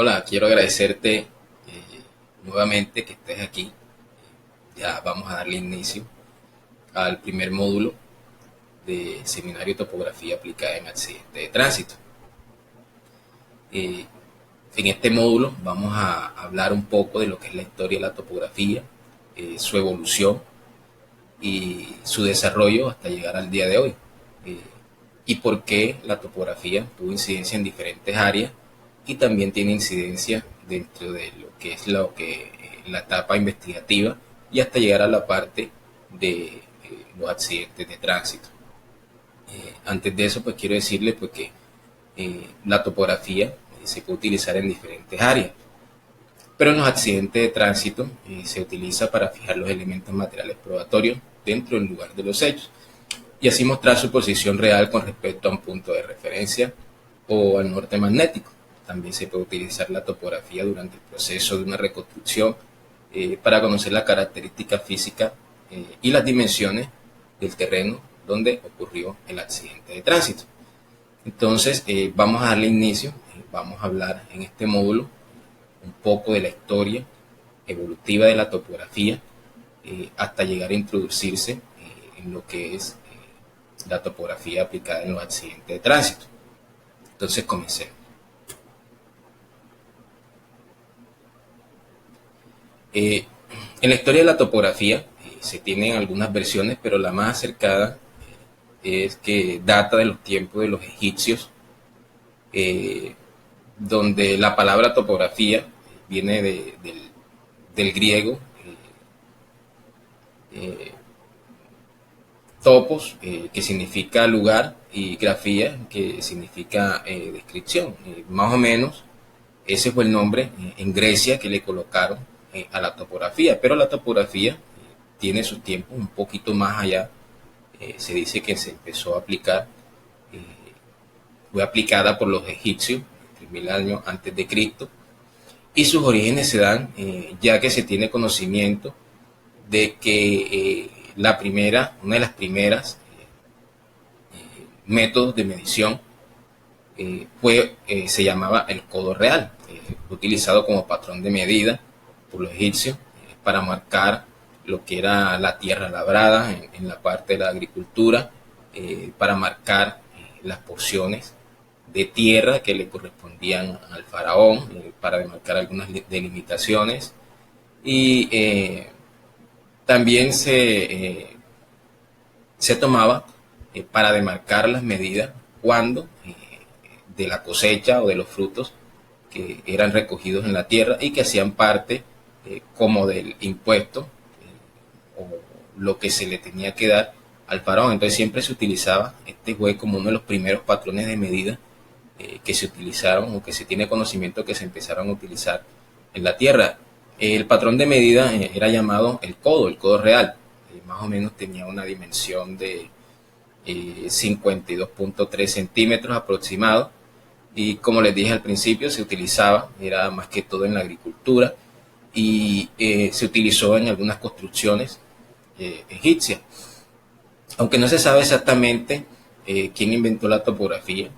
Hola, quiero agradecerte nuevamente que estés aquí. Ya vamos a darle inicio al primer módulo de Seminario Topografía aplicada en accidentes de tránsito. Eh, en este módulo vamos a hablar un poco de lo que es la historia de la topografía, su evolución y su desarrollo hasta llegar al día de hoy. Eh, y por qué la topografía tuvo incidencia en diferentes áreas y también tiene incidencia dentro de la etapa investigativa y hasta llegar a la parte de los accidentes de tránsito. Antes de eso, pues quiero decirle pues, que la topografía se puede utilizar en diferentes áreas, pero en los accidentes de tránsito se utiliza para fijar los elementos materiales probatorios dentro del lugar de los hechos y así mostrar su posición real con respecto a un punto de referencia o al norte magnético. También se puede utilizar la topografía durante el proceso de una reconstrucción para conocer la característica física y las dimensiones del terreno donde ocurrió el accidente de tránsito. Entonces, vamos a darle inicio, vamos a hablar en este módulo un poco de la historia evolutiva de la topografía hasta llegar a introducirse en lo que es la topografía aplicada en los accidentes de tránsito. Entonces, comencemos. En la historia de la topografía se tienen algunas versiones, pero la más acercada es que data de los tiempos de los egipcios, donde la palabra topografía viene del griego topos, que significa lugar, y grafía, que significa descripción. Más o menos ese fue el nombre en Grecia que le colocaron a la topografía, pero la topografía tiene sus tiempos un poquito más allá. Se dice que se empezó a aplicar, fue aplicada por los egipcios 3000 años antes de Cristo, y sus orígenes se dan ya que se tiene conocimiento de que una de las primeras métodos de medición se llamaba el codo real, utilizado como patrón de medida por los egipcios para marcar lo que era la tierra labrada en la parte de la agricultura, para marcar las porciones de tierra que le correspondían al faraón, para demarcar algunas delimitaciones, y también se tomaba para demarcar las medidas cuando de la cosecha o de los frutos que eran recogidos en la tierra y que hacían parte como del impuesto o lo que se le tenía que dar al faraón. Entonces siempre se utilizaba este fue como uno de los primeros patrones de medida que se utilizaron o que se tiene conocimiento que se empezaron a utilizar en la tierra. El patrón de medida era llamado el codo real. Más o menos tenía una dimensión de 52.3 centímetros aproximado, y como les dije al principio, se utilizaba, era más que todo en la agricultura, y se utilizó en algunas construcciones egipcias. Aunque no se sabe exactamente quién inventó la topografía,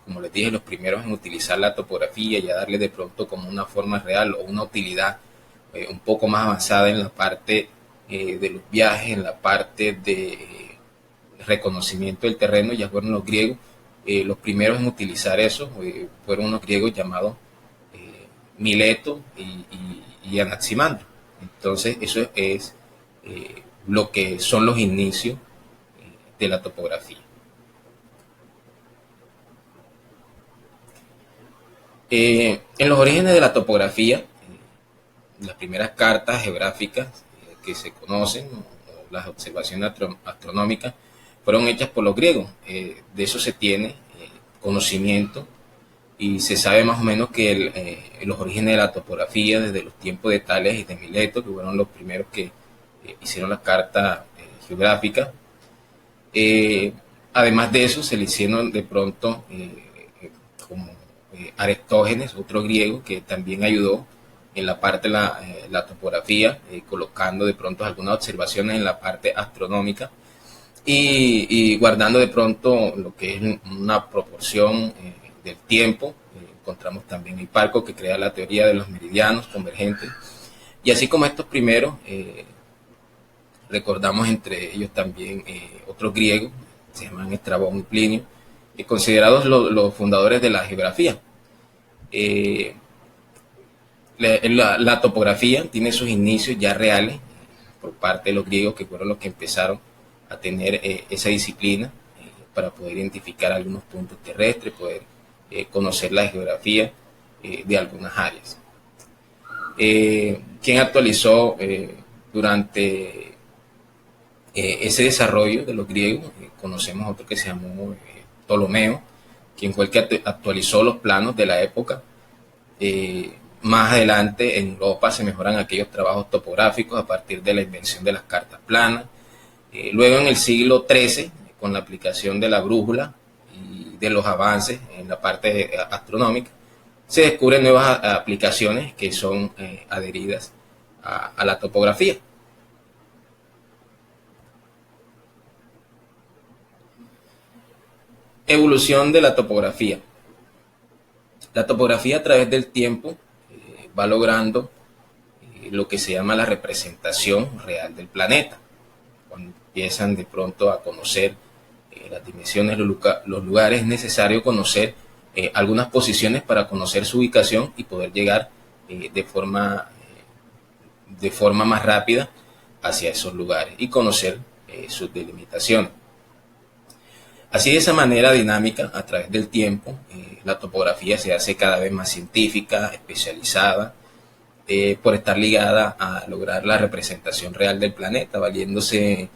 como les dije, los primeros en utilizar la topografía y a darle de pronto como una forma real o una utilidad un poco más avanzada en la parte de los viajes, en la parte de reconocimiento del terreno, ya fueron los griegos. Los primeros en utilizar eso fueron unos griegos llamados Mileto y Anaximandro. Entonces eso es lo que son los inicios de la topografía. En los orígenes de la topografía, las primeras cartas geográficas que se conocen, o las observaciones astronómicas, fueron hechas por los griegos. De eso se tiene conocimiento y se sabe más o menos que los orígenes de la topografía desde los tiempos de Tales y de Mileto, que fueron los primeros que hicieron las cartas geográficas. Además de eso, se le hicieron de pronto como Aristógenes, otro griego que también ayudó en la parte de la topografía, colocando de pronto algunas observaciones en la parte astronómica y guardando de pronto lo que es una proporción del tiempo encontramos también Hiparco, que crea la teoría de los meridianos convergentes. Y así como estos primeros, recordamos entre ellos también otros griegos, se llaman Estrabón y Plinio, considerados los fundadores de la geografía. La topografía tiene sus inicios ya reales por parte de los griegos, que fueron los que empezaron a tener esa disciplina para poder identificar algunos puntos terrestres, poder conocer la geografía de algunas áreas. ¿Quién actualizó durante ese desarrollo de los griegos? Conocemos otro que se llamó Ptolomeo, quien fue el que actualizó los planos de la época. Más adelante en Europa se mejoran aquellos trabajos topográficos a partir de la invención de las cartas planas. Luego en el siglo XIII, con la aplicación de la brújula y de los avances en la parte astronómica, se descubren nuevas aplicaciones que son adheridas a la topografía. Evolución de la topografía. La topografía a través del tiempo va logrando lo que se llama la representación real del planeta. Cuando empiezan de pronto a conocer las dimensiones, los lugares, es necesario conocer algunas posiciones para conocer su ubicación y poder llegar de forma más rápida hacia esos lugares y conocer sus delimitaciones. Así, de esa manera dinámica, a través del tiempo, la topografía se hace cada vez más científica, especializada, por estar ligada a lograr la representación real del planeta, valiéndose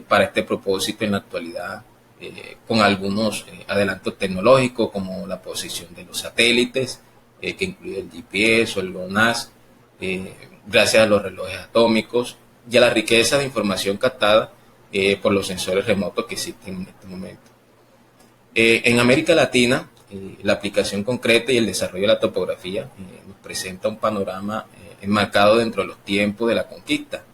para este propósito en la actualidad con algunos adelantos tecnológicos, como la posición de los satélites, que incluye el GPS o el GLONASS, gracias a los relojes atómicos y a la riqueza de información captada por los sensores remotos que existen en este momento. En América Latina, la aplicación concreta y el desarrollo de la topografía nos presenta un panorama enmarcado dentro de los tiempos de la conquista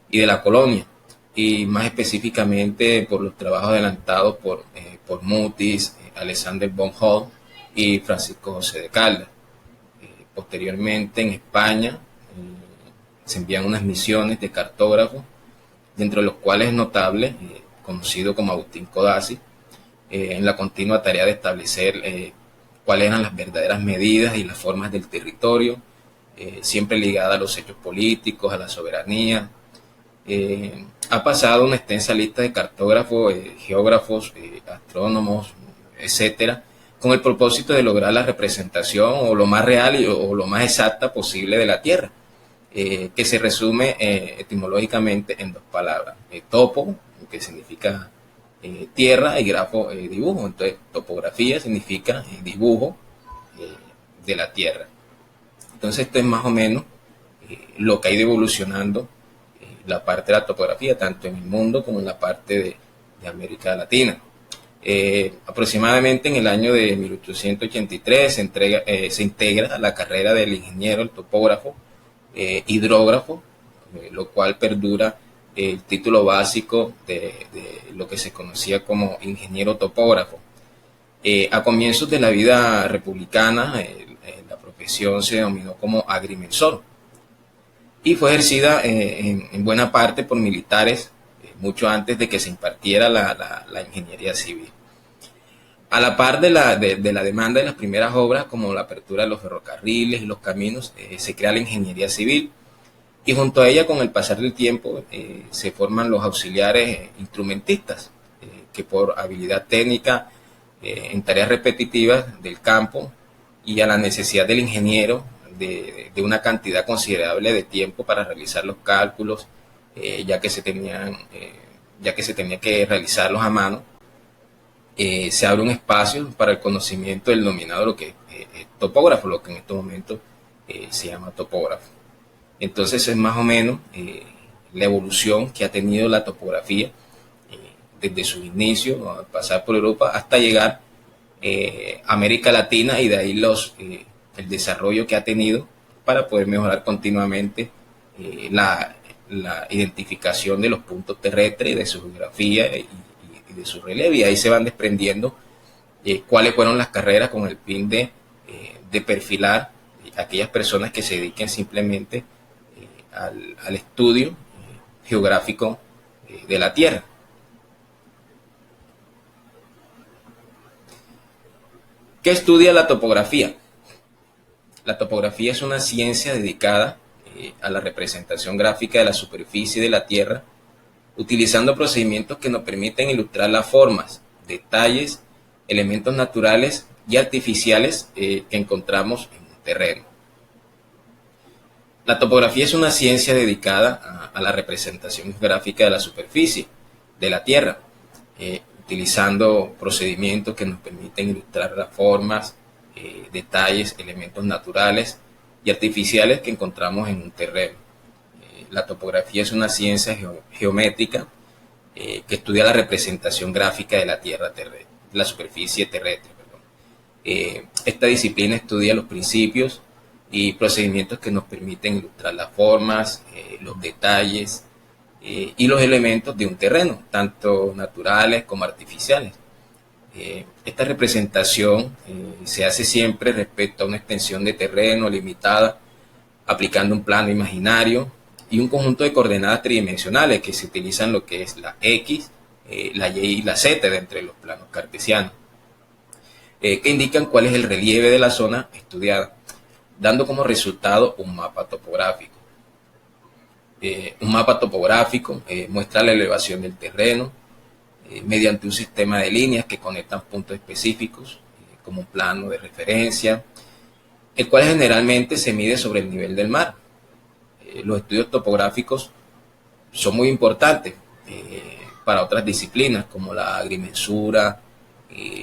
y de la colonia, y más específicamente por los trabajos adelantados por Mutis, Alexander von Humboldt y Francisco José de Caldas. Posteriormente, en España, se envían unas misiones de cartógrafos, dentro de los cuales es notable, conocido como Agustín Codazzi, en la continua tarea de establecer cuáles eran las verdaderas medidas y las formas del territorio, siempre ligada a los hechos políticos, a la soberanía. Ha pasado una extensa lista de cartógrafos, geógrafos, astrónomos, etcétera, con el propósito de lograr la representación o lo más real o lo más exacta posible de la Tierra, que se resume etimológicamente en dos palabras: topo, que significa tierra, y grafo, dibujo. Entonces, topografía significa dibujo de la Tierra. Entonces, esto es más o menos lo que ha ido evolucionando la parte de la topografía, tanto en el mundo como en la parte de América Latina. Aproximadamente en el año de 1883 se integra a la carrera del ingeniero, el topógrafo, hidrógrafo, lo cual perdura el título básico de lo que se conocía como ingeniero topógrafo. A comienzos de la vida republicana, la profesión se denominó como agrimensor y fue ejercida en buena parte por militares mucho antes de que se impartiera la ingeniería civil. A la par de la demanda de las primeras obras, como la apertura de los ferrocarriles y los caminos, se crea la ingeniería civil, y junto a ella, con el pasar del tiempo, se forman los auxiliares instrumentistas, que por habilidad técnica en tareas repetitivas del campo y a la necesidad del ingeniero de una cantidad considerable de tiempo para realizar los cálculos, ya que se tenía que realizarlos a mano, se abre un espacio para el conocimiento del denominado lo que es topógrafo, lo que en estos momentos se llama topógrafo. Entonces es más o menos la evolución que ha tenido la topografía desde su inicio, al pasar por Europa hasta llegar a América Latina, y de ahí el desarrollo que ha tenido para poder mejorar continuamente la identificación de los puntos terrestres, de su geografía y de su relieve, y ahí se van desprendiendo cuáles fueron las carreras con el fin de de perfilar aquellas personas que se dediquen simplemente al estudio geográfico de la Tierra. ¿Qué estudia la topografía? La topografía es una ciencia dedicada a la representación gráfica de la superficie de la Tierra, utilizando procedimientos que nos permiten ilustrar las formas, detalles, elementos naturales y artificiales que encontramos en un terreno. La topografía es una ciencia dedicada a la representación gráfica de la superficie de la Tierra, utilizando procedimientos que nos permiten ilustrar las formas, detalles, elementos naturales y artificiales que encontramos en un terreno. La topografía es una ciencia geométrica que estudia la representación gráfica de la Tierra terrestre, la superficie terrestre. Esta disciplina estudia los principios y procedimientos que nos permiten ilustrar las formas, los detalles y los elementos de un terreno, tanto naturales como artificiales. Esta representación se hace siempre respecto a una extensión de terreno limitada, aplicando un plano imaginario y un conjunto de coordenadas tridimensionales que se utilizan lo que es la X, la Y y la Z dentro de los planos cartesianos, que indican cuál es el relieve de la zona estudiada, dando como resultado un mapa topográfico. Un mapa topográfico muestra la elevación del terreno mediante un sistema de líneas que conectan puntos específicos, como un plano de referencia, el cual generalmente se mide sobre el nivel del mar. Los estudios topográficos son muy importantes para otras disciplinas como la agrimensura,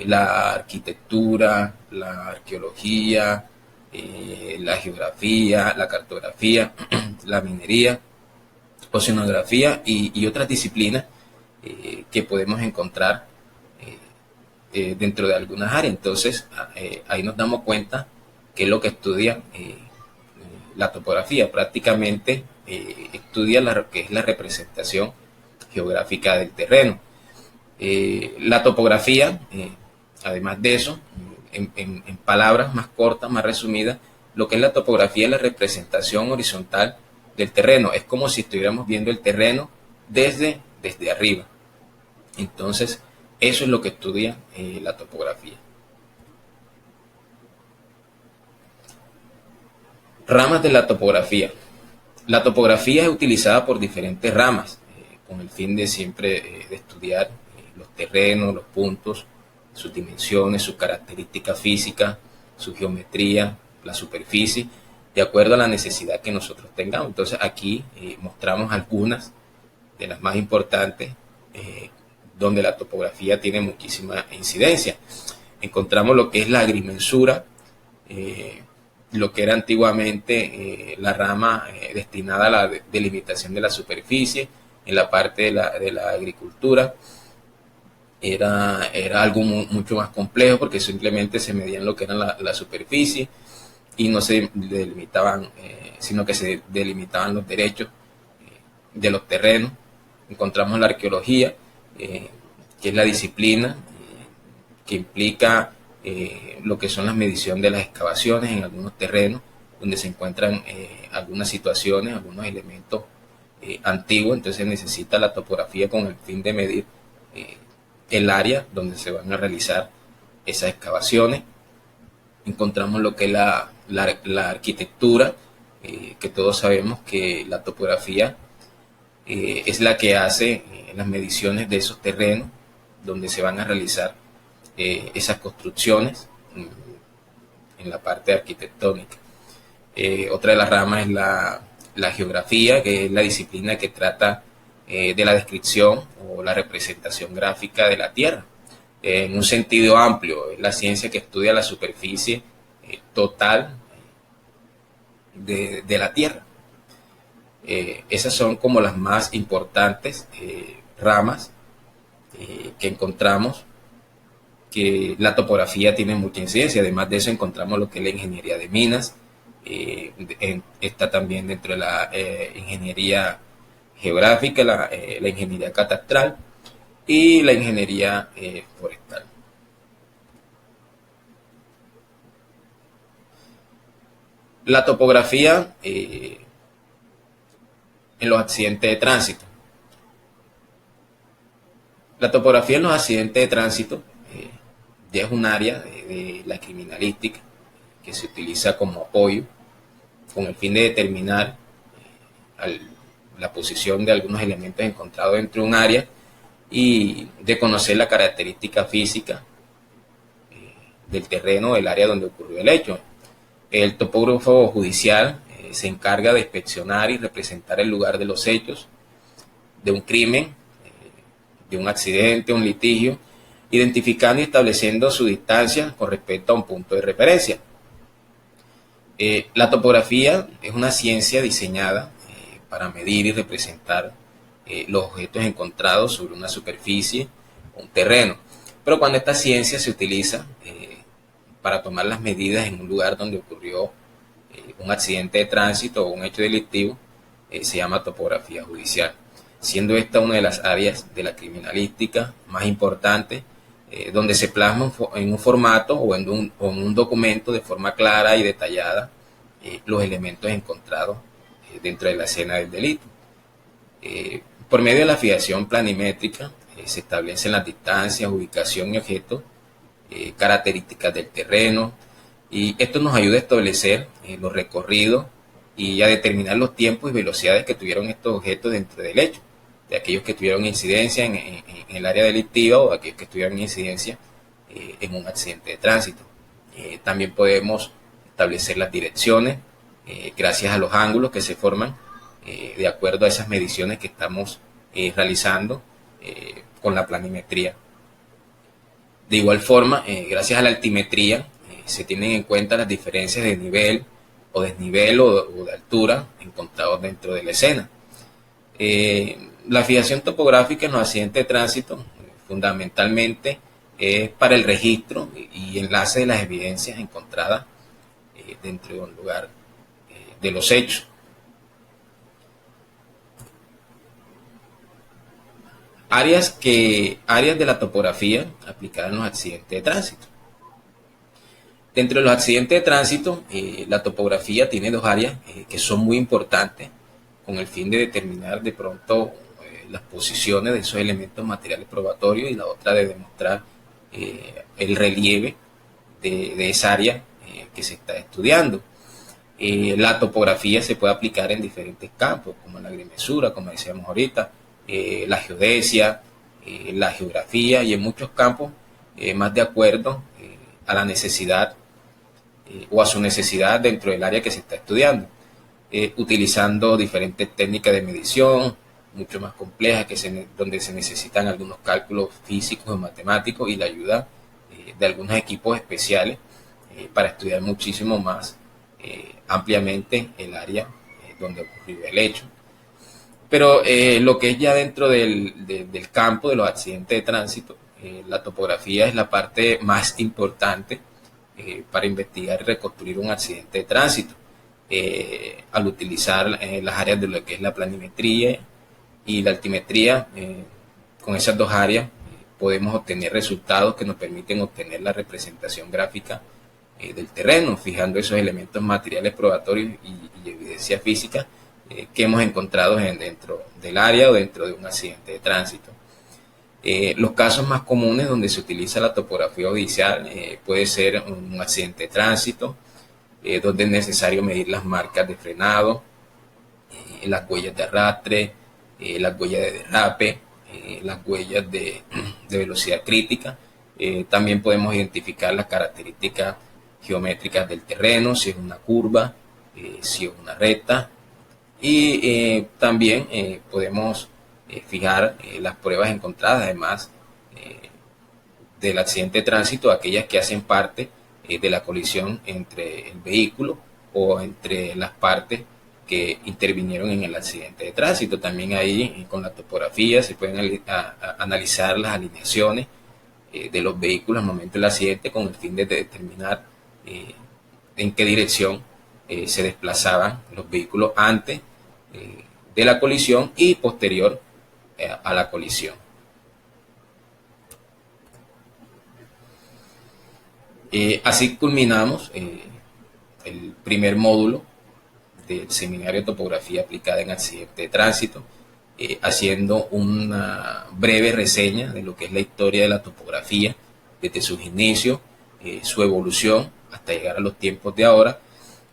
la arquitectura, la arqueología, la geografía, la cartografía, la minería, oceanografía y otras disciplinas que podemos encontrar dentro de algunas áreas. Entonces, ahí nos damos cuenta que es lo que estudia la topografía. Prácticamente estudia lo que es la representación geográfica del terreno. La topografía, además de eso, en palabras más cortas, más resumidas, lo que es la topografía es la representación horizontal del terreno. Es como si estuviéramos viendo el terreno desde arriba. Entonces, eso es lo que estudia la topografía. Ramas de la topografía. La topografía es utilizada por diferentes ramas con el fin de siempre de estudiar los terrenos, los puntos, sus dimensiones, sus características físicas, su geometría, la superficie, de acuerdo a la necesidad que nosotros tengamos. Entonces aquí mostramos algunas de las más importantes donde la topografía tiene muchísima incidencia. Encontramos lo que es la agrimensura, lo que era antiguamente la rama destinada a la delimitación de la superficie en la parte de la agricultura. Era algo mucho más complejo porque simplemente se medían lo que era la superficie y no se delimitaban, sino que se delimitaban los derechos de los terrenos. Encontramos la arqueología, que es la disciplina que implica lo que son las mediciones de las excavaciones en algunos terrenos donde se encuentran algunas situaciones, algunos elementos antiguos. Entonces necesita la topografía con el fin de medir el área donde se van a realizar esas excavaciones. Encontramos lo que es la arquitectura, que todos sabemos que la topografía es la que hace las mediciones de esos terrenos donde se van a realizar esas construcciones en la parte arquitectónica. Otra de las ramas es la geografía, que es la disciplina que trata de la descripción o la representación gráfica de la Tierra. En un sentido amplio, es la ciencia que estudia la superficie total de la Tierra. Esas son como las más importantes ramas que encontramos, que la topografía tiene mucha incidencia. Además de eso encontramos lo que es la ingeniería de minas, está también dentro de la ingeniería geográfica, la ingeniería catastral y la ingeniería forestal. La topografía en los accidentes de tránsito. La topografía en los accidentes de tránsito ya es un área de la criminalística que se utiliza como apoyo con el fin de determinar la posición de algunos elementos encontrados dentro de un área y de conocer la característica física del terreno del área donde ocurrió el hecho. El topógrafo judicial se encarga de inspeccionar y representar el lugar de los hechos de un crimen, de un accidente, un litigio, identificando y estableciendo su distancia con respecto a un punto de referencia. La topografía es una ciencia diseñada para medir y representar los objetos encontrados sobre una superficie o un terreno. Pero cuando esta ciencia se utiliza para tomar las medidas en un lugar donde ocurrió un accidente de tránsito o un hecho delictivo, se llama topografía judicial, siendo esta una de las áreas de la criminalística más importantes, donde se plasma en un formato o en un documento de forma clara y detallada los elementos encontrados dentro de la escena del delito. Por medio de la fijación planimétrica se establecen las distancias, ubicación y objetos, características del terreno, y esto nos ayuda a establecer los recorridos y a determinar los tiempos y velocidades que tuvieron estos objetos dentro del hecho, de aquellos que tuvieron incidencia en el área delictiva o de aquellos que tuvieron incidencia en un accidente de tránsito. También podemos establecer las direcciones gracias a los ángulos que se forman de acuerdo a esas mediciones que estamos realizando con la planimetría. De igual forma, gracias a la altimetría, se tienen en cuenta las diferencias de nivel o desnivel o de altura encontrados dentro de la escena. La fijación topográfica en los accidentes de tránsito fundamentalmente es para el registro y enlace de las evidencias encontradas dentro de un lugar de los hechos. Áreas de la topografía aplicadas en los accidentes de tránsito. Dentro de los accidentes de tránsito, la topografía tiene dos áreas que son muy importantes con el fin de determinar de pronto las posiciones de esos elementos materiales probatorios y la otra de demostrar el relieve de esa área que se está estudiando. La topografía se puede aplicar en diferentes campos, como la agrimensura, como decíamos ahorita, la geodesia, la geografía y en muchos campos más de acuerdo a la necesidad o a su necesidad dentro del área que se está estudiando, utilizando diferentes técnicas de medición, mucho más complejas, donde se necesitan algunos cálculos físicos o matemáticos y la ayuda de algunos equipos especiales para estudiar muchísimo más ampliamente el área donde ocurrió el hecho. Pero lo que es ya dentro del campo de los accidentes de tránsito, la topografía es la parte más importante para investigar y reconstruir un accidente de tránsito, al utilizar las áreas de lo que es la planimetría y la altimetría. Con esas dos áreas podemos obtener resultados que nos permiten obtener la representación gráfica del terreno, fijando esos elementos materiales probatorios y evidencia física que hemos encontrado dentro del área o dentro de un accidente de tránsito. Los casos más comunes donde se utiliza la topografía judicial puede ser un accidente de tránsito, donde es necesario medir las marcas de frenado, las huellas de arrastre, las huellas de derrape, las huellas de velocidad crítica. También podemos identificar las características geométricas del terreno, si es una curva, si es una recta. Y también podemos fijar las pruebas encontradas, además del accidente de tránsito, aquellas que hacen parte de la colisión entre el vehículo o entre las partes que intervinieron en el accidente de tránsito. También ahí con la topografía se pueden analizar las alineaciones de los vehículos al momento del accidente con el fin de determinar en qué dirección se desplazaban los vehículos antes de la colisión y posterior a la colisión. Así culminamos el primer módulo del seminario de topografía aplicada en accidente de tránsito, haciendo una breve reseña de lo que es la historia de la topografía desde sus inicios, su evolución hasta llegar a los tiempos de ahora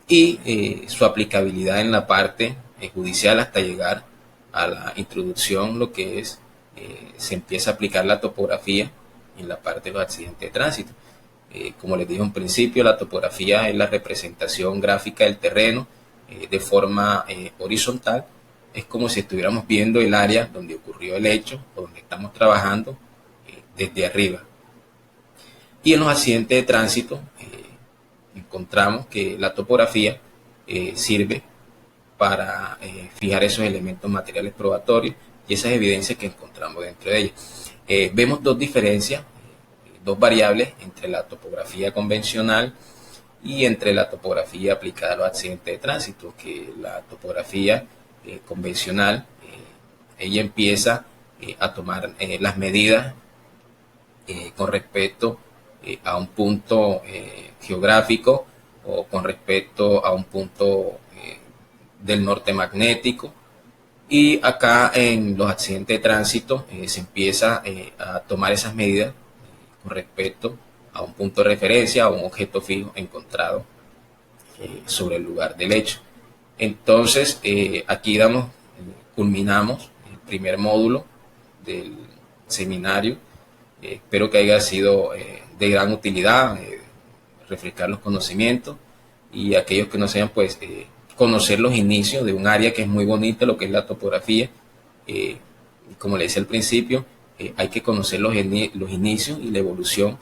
y su aplicabilidad en la parte judicial hasta llegar a la introducción, lo que es, se empieza a aplicar la topografía en la parte de los accidentes de tránsito. Como les dije en principio, la topografía es la representación gráfica del terreno de forma horizontal. Es como si estuviéramos viendo el área donde ocurrió el hecho o donde estamos trabajando desde arriba. Y en los accidentes de tránsito encontramos que la topografía sirve para fijar esos elementos materiales probatorios y esas evidencias que encontramos dentro de ellas. Vemos dos diferencias, dos variables entre la topografía convencional y entre la topografía aplicada a los accidentes de tránsito, que la topografía convencional, ella empieza a tomar las medidas con respecto a un punto geográfico o con respecto a un punto del norte magnético, y acá en los accidentes de tránsito se empieza a tomar esas medidas con respecto a un punto de referencia, a un objeto fijo encontrado sobre el lugar del hecho. Entonces aquí culminamos el primer módulo del seminario. Espero que haya sido de gran utilidad, refrescar los conocimientos, y aquellos que no sean, pues conocer los inicios de un área que es muy bonita, lo que es la topografía. Como le decía al principio, hay que conocer los inicios y la evolución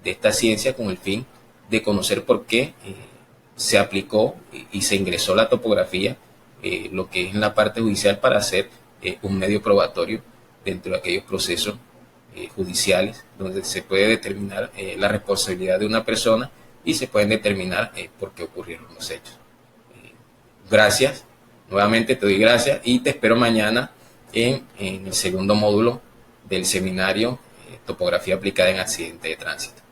de esta ciencia con el fin de conocer por qué se aplicó y se ingresó la topografía, lo que es en la parte judicial, para hacer un medio probatorio dentro de aquellos procesos judiciales donde se puede determinar la responsabilidad de una persona y se pueden determinar por qué ocurrieron los hechos. Gracias, nuevamente te doy gracias y te espero mañana en el segundo módulo del seminario Topografía aplicada en accidente de tránsito.